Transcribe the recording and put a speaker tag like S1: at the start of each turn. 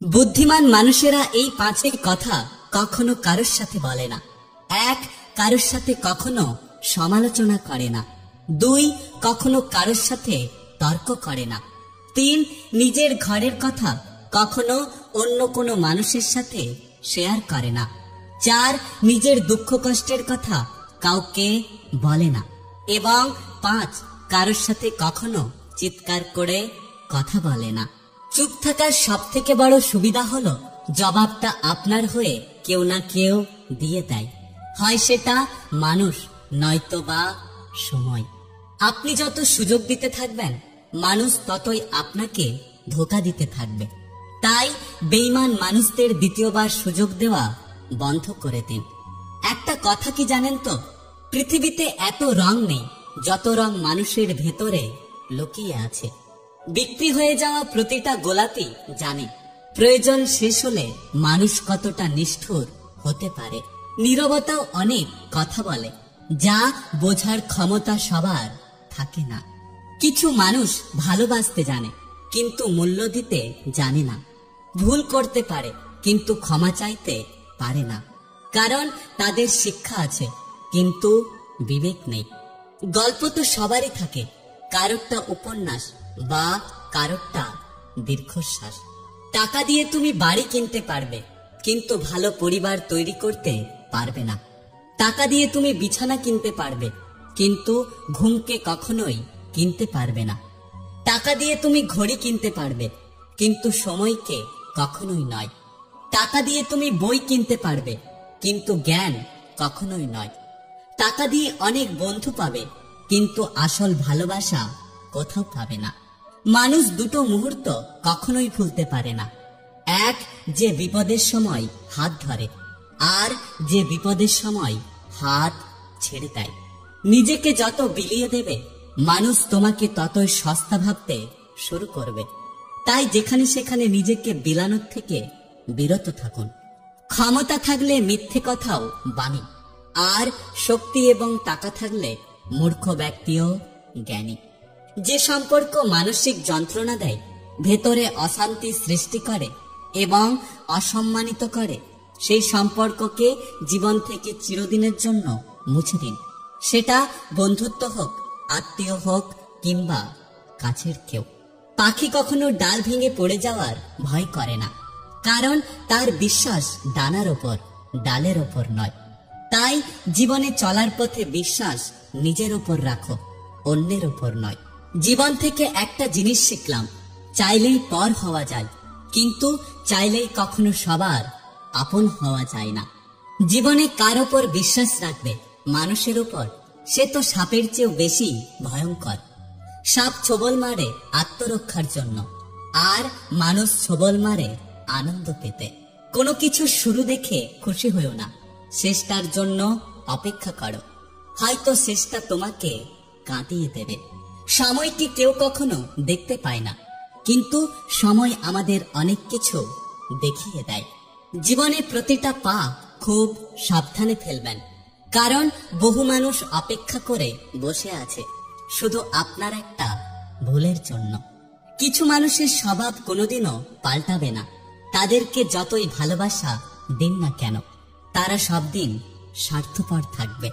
S1: বুদ্ধিমান মানুষেরা এই পাঁচটি কথা কখনো কারোর সাথে বলে না। ১. কারোর সাথে কখনো সমালোচনা করে না। ২. কখনো কারোর সাথে তর্ক করে না। ৩. নিজের ঘরের কথা কখনো অন্য কোনো মানুষের সাথে শেয়ার করে না। ৪. নিজের দুঃখ কষ্টের কথা কাউকে বলে না। এবং ৫. কারোর সাথে কখনো চিৎকার করে কথা বলে না। চুপ থাকার সব থেকে বড় সুবিধা হলো জবাবটা আপনার হয়ে কেউ না কেউ দিয়ে দেয়, হয় সেটা মানুষ নয়তো বা সময়। আপনি যত সুযোগ দিতে থাকবেন মানুষ ততই আপনাকে ধোঁকা দিতে থাকবে। তাই বেঈমান মানুষদের দ্বিতীয়বার সুযোগ দেওয়া বন্ধ করে দিন। একটা কথা কি জানেন তো, পৃথিবীতে এত রং নেই যত রং মানুষের ভেতরে লুকিয়ে আছে। বিক্রি হয়ে যাওয়া প্রতিটা গোলাপি জানে প্রয়োজন শেষ হলে মানুষ কতটা নিষ্ঠুর হতে পারে। নীরবতাও অনেক কথা বলে, যা বোঝার ক্ষমতা সবার থাকে না। কিছু মানুষ ভালোবাসতে জানে কিন্তু মূল্য দিতে জানে না। ভুল করতে পারে কিন্তু ক্ষমা চাইতে পারে না, কারণ তাদের শিক্ষা আছে কিন্তু বিবেক নেই। গল্প তো সবারই থাকে, কারোরটা উপন্যাস বা কারোরটা দীর্ঘশ্বাস। টাকা দিয়ে তুমি বাড়ি কিনতে পারবে কিন্তু ভালো পরিবার তৈরি করতে পারবে না। টাকা দিয়ে তুমি বিছানা কিনতে পারবে কিন্তু ঘুমকে কখনোই কিনতে পারবে না। টাকা দিয়ে তুমি ঘড়ি কিনতে পারবে কিন্তু সময়কে কখনোই নয়। টাকা দিয়ে তুমি বই কিনতে পারবে কিন্তু জ্ঞান কখনোই নয়। টাকা দিয়ে অনেক বন্ধু পাবে কিন্তু আসল ভালোবাসা কোথাও পাবে না। মানুষ দুটো মুহূর্ত কখনোই ভুলতে পারে না, এক যে বিপদের সময় হাত ধরে আর যে বিপদের সময় হাত ছেড়ে দেয়। নিজেকে যত বিলিয়ে দেবে মানুষ তোমাকে ততই সস্তা ভাবতে শুরু করবে। তাই যেখানে সেখানে নিজেকে বিলানোর থেকে বিরত থাকুন। ক্ষমতা থাকলে মিথ্যে কথাও বাণী, আর শক্তি এবং টাকা থাকলে মূর্খ ব্যক্তিও জ্ঞানী। যে সম্পর্ক মানসিক যন্ত্রণা দেয়, ভেতরে অশান্তি সৃষ্টি করে এবং অসম্মানিত করে, সেই সম্পর্ককে জীবন থেকে চিরদিনের জন্য মুছে দিন। সেটা বন্ধুত্ব হোক, আত্মীয় হোক কিংবা কাছের কেউ। পাখি কখনো ডাল ভেঙে পড়ে যাওয়ার ভয় করে না, কারণ তার বিশ্বাস ডানার ওপর, ডালের ওপর নয়। তাই জীবনে চলার পথে বিশ্বাস নিজের ওপর রাখো, অন্যের ওপর নয়। জীবন থেকে একটা জিনিস শিখলাম, চাইলেই পর হওয়া যায় কিন্তু চাইলেই কখনো সবার আপন হওয়া যায় না। জীবনে কার ওপর বিশ্বাস রাখবে? মানুষের ওপর। সে তো সাপের চেয়েও বেশি ভয়ঙ্কর। সাপ ছোবল মারে আত্মরক্ষার জন্য, আর মানুষ ছোবল মারে আনন্দ পেতে। কোনো কিছু শুরু দেখে খুশি হয়েও না, শেষটার জন্য অপেক্ষা করো, হয়তো শেষটা তোমাকে কাঁদিয়ে দেবে। সময়কে কেউ কখনো দেখতে পায় না, কিন্তু সময় আমাদের অনেক কিছু দেখিয়ে দেয়। জীবনে প্রতিটা পা খুব সাবধানে ফেলবেন, কারণ বহু মানুষ অপেক্ষা করে বসে আছে শুধু আপনার একটা ভুলের জন্য। কিছু মানুষের স্বভাব কোনোদিনও পাল্টাবে না, তাদেরকে যতই ভালোবাসা দিন না কেন তারা সব দিন স্বার্থপর থাকবে।